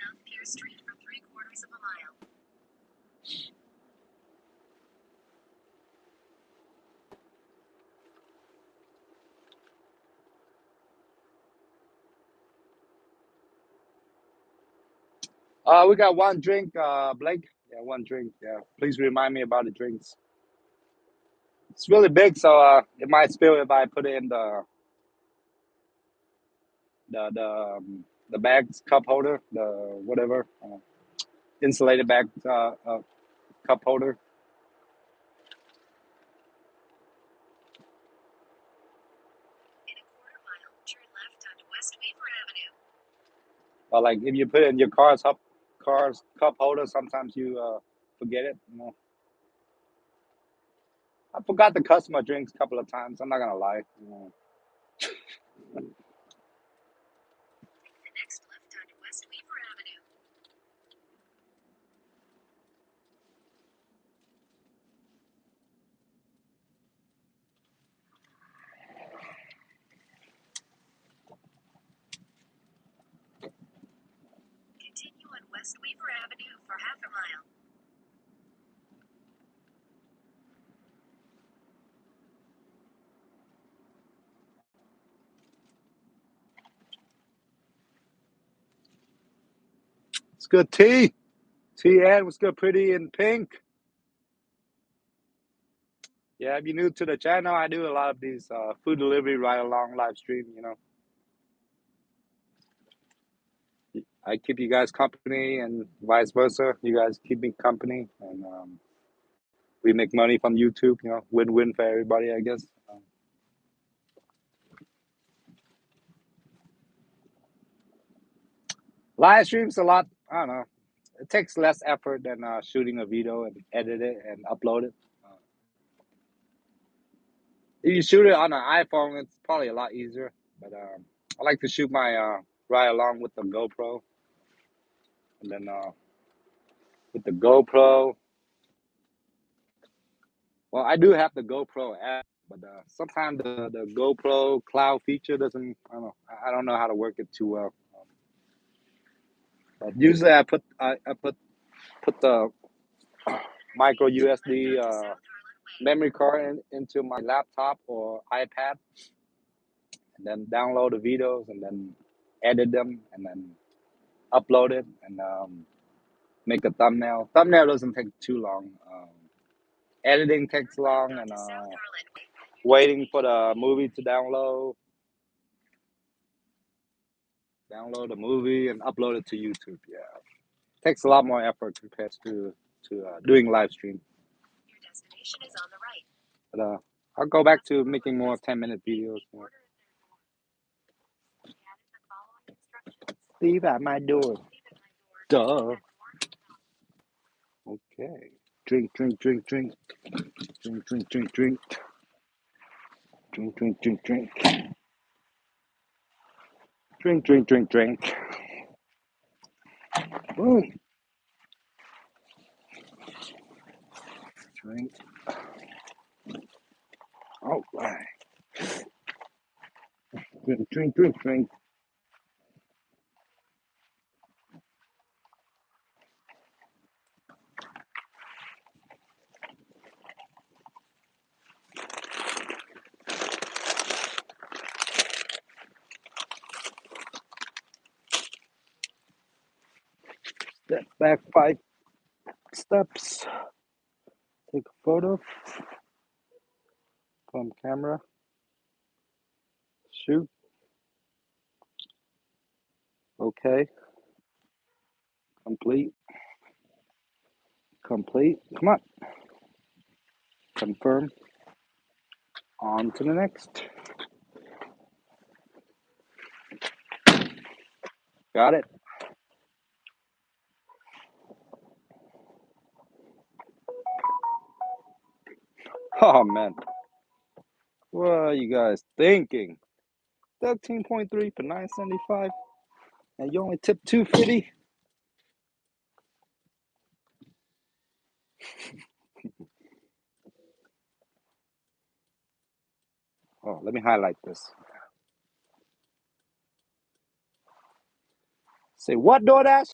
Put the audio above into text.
South Pier Street for 3/4 of a mile. We got one drink, Blake. Yeah, one drink. Yeah, please remind me about the drinks. It's really big, so it might spill if I put it in the bag's cup holder, the whatever insulated bag cup holder. In a 1/4 mile, turn left onto West Weaver Avenue. But like if you put it in your car's cup holder, sometimes you forget it. You know, I forgot the customer drinks a couple of times. I'm not gonna lie. You know. The next left onto West Weaver Avenue. Continue on West Weaver Avenue for 1/2 mile. It's good tea. Ed, what's good, pretty in pink? Yeah, if you're new to the channel, I do a lot of these food delivery ride along live stream. You know, I keep you guys company and vice versa. You guys keep me company, and we make money from YouTube. You know, win-win for everybody, I guess. Live streams a lot. I don't know. It takes less effort than shooting a video and edit it and upload it. If you shoot it on an iPhone, it's probably a lot easier. But I like to shoot my ride along with the GoPro, and then with the GoPro. Well, I do have the GoPro app, but sometimes the GoPro cloud feature doesn't. I don't know. I don't know how to work it too well. But usually I put the micro USB memory card into my laptop or iPad, and then download the videos, and then edit them, and then upload it, and make a thumbnail. Thumbnail doesn't take too long. Editing takes long, and waiting for the movie to download the movie and upload it to YouTube. Yeah, takes a lot more effort compared to doing live stream. Your destination is on the right. But I'll go back to making more 10-minute videos. Leave at my door. Duh. Okay. Drink. Drink. Drink. Drink. Drink. Drink. Drink. Drink. Drink. Drink. Drink. Drink. Drink. Drink. Drink. Drink. Boom. Drink. All right. Drink. Drink. Drink. Drink. Step back 5 steps. Take a photo from camera. Shoot. Okay. Complete. Complete. Come on. Confirm. On to the next. Got it. Oh man. What are you guys thinking? 13.3 for $9.75, and you only tip $2.50. Oh, let me highlight this. Say what, Doordash?